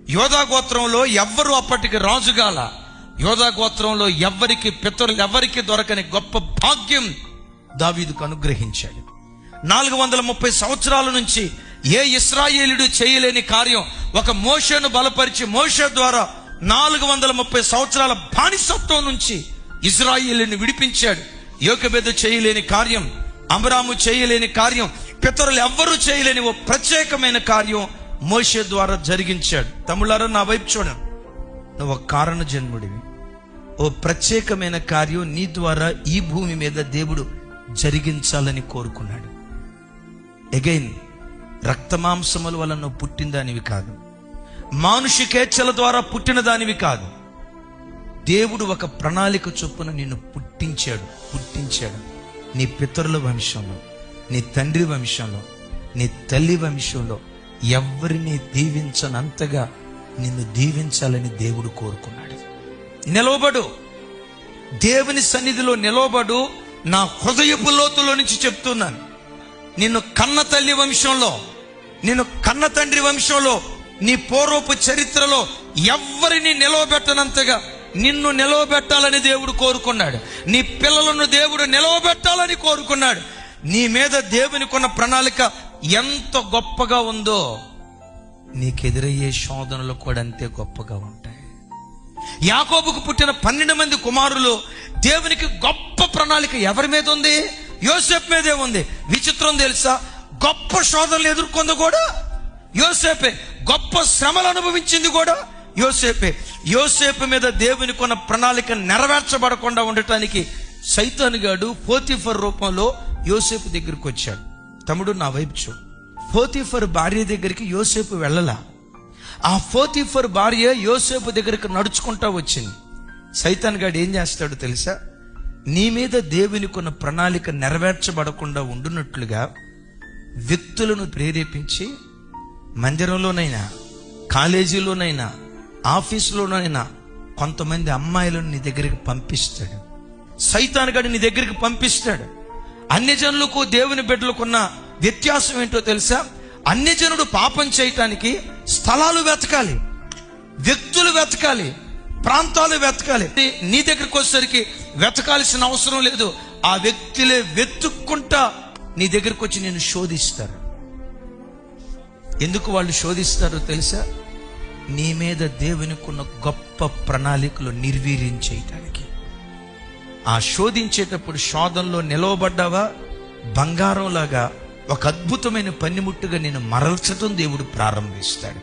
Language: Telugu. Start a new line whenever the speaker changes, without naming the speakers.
యోధా గోత్రంలో ఎవ్వరు అప్పటికి రాజుగాల. యోధా గోత్రంలో పితరులు ఎవరికి దొరకని గొప్ప భాగ్యం దావీదుకు అనుగ్రహించాడు. 430 సంవత్సరాల నుంచి ఏ ఇశ్రాయేలుడు చేయలేని కార్యం ఒక మోషేను బలపరిచి మోషే ద్వారా 430 సంవత్సరాల బానిసత్వం నుంచి ఇశ్రాయేలుని విడిపించాడు. యోకెబెదు చేయలేని కార్యం, అబ్రాము చేయలేని కార్యం, పితరులు ఎవ్వరూ చేయలేని ఓ ప్రత్యేకమైన కార్యం మోషే ద్వారా జరిగించాడు. తమ్ముళ్ళారా, నా వైపు చూడండి. నువ్వు ఒక కారణ జన్ముడివి. ఓ ప్రత్యేకమైన కార్యం నీ ద్వారా ఈ భూమి మీద దేవుడు జరిగించాలని కోరుకున్నాడు. అగైన్, రక్తమాంసముల వల్ల నువ్వు పుట్టిన దానివి కాదు, మానుషికేచ్ఛల ద్వారా పుట్టిన దానివి కాదు. దేవుడు ఒక ప్రణాళిక చొప్పున నిన్ను పుట్టించాడు. నీ పితరుల వంశంలో, నీ తండ్రి వంశంలో, నీ తల్లి వంశంలో ఎవరిని దీవించనంతగా నిన్ను దీవించాలని దేవుడు కోరుకున్నాడు. నిలవబడు, దేవుని సన్నిధిలో నిలవబడు. నా హృదయపు లోతులో నుంచి చెప్తున్నాను, నిన్ను కన్న తల్లి వంశంలో, నిన్ను కన్న తండ్రి వంశంలో, నీ పూర్వపు చరిత్రలో ఎవరిని నిలవబెట్టనంతగా నిన్ను నిలవబెట్టాలని దేవుడు కోరుకున్నాడు. నీ పిల్లలను దేవుడు నిలవబెట్టాలని కోరుకున్నాడు. నీ మీద దేవునికున్న ప్రణాళిక ఎంత గొప్పగా ఉందో నీకెదురయ్యే శోధనలు కూడా అంతే గొప్పగా ఉంటాయి. యాకోబుకు పుట్టిన 12 మంది కుమారులు దేవునికి గొప్ప ప్రణాళిక ఎవరి మీద ఉంది? యోసేపు మీదే ఉంది. విచిత్రం తెలుసా? గొప్ప శోధనలు ఎదుర్కొంది కూడా యోసేపే, గొప్ప శ్రమలు అనుభవించింది కూడా యోసేపే. యోసేపు మీద దేవునికి ఉన్న ప్రణాళిక నెరవేర్చబడకుండా ఉండటానికి సైతాను గాడు పోతీఫర్ రూపంలో యోసేపు దగ్గరికి వచ్చాడు. తమ్ముడు, నా వైపు చూడు. పోతీఫర్ భార్య దగ్గరికి యోసేపు వెళ్ళలా. ఆ పోతీఫర్ భార్య యోసేపు దగ్గరికి నడుచుకుంటా వచ్చింది. సైతాను గాడు ఏం చేస్తాడో తెలుసా? నీ మీద దేవునికి ఉన్న ప్రణాళిక నెరవేర్చబడకుండా ఉండునట్లుగా వ్యక్తులను ప్రేరేపించి మందిరంలోనైనా, కాలేజీలోనైనా, ఆఫీసులోనైనా కొంతమంది అమ్మాయిలను నీ దగ్గరికి పంపిస్తాడు. సైతాను గాడు నీ దగ్గరికి పంపిస్తాడు. అన్యజనులకు దేవుని బిడ్డలకున్న వ్యత్యాసం ఏంటో తెలుసా? అన్యజనుడు పాపం చేయటానికి స్థలాలు వెతకాలి, వ్యక్తులు వెతకాలి, ప్రాంతాలు వెతకాలి. నీ దగ్గరికి వచ్చేసరికి వెతకాల్సిన అవసరం లేదు. ఆ వ్యక్తులే వెతుక్కుంటా నీ దగ్గరికి వచ్చి నేను శోధిస్తారు. ఎందుకు వాళ్ళు శోధిస్తారో తెలుసా? నీ మీద దేవునికున్న గొప్ప ప్రణాళికలు నిర్వీర్యం చేయటానికి. ఆ శోధించేటప్పుడు శోధనలో నిలవబడ్డావా, బంగారంలాగా ఒక అద్భుతమైన పనిముట్టుగా నేను మరల్చడం దేవుడు ప్రారంభిస్తాడు.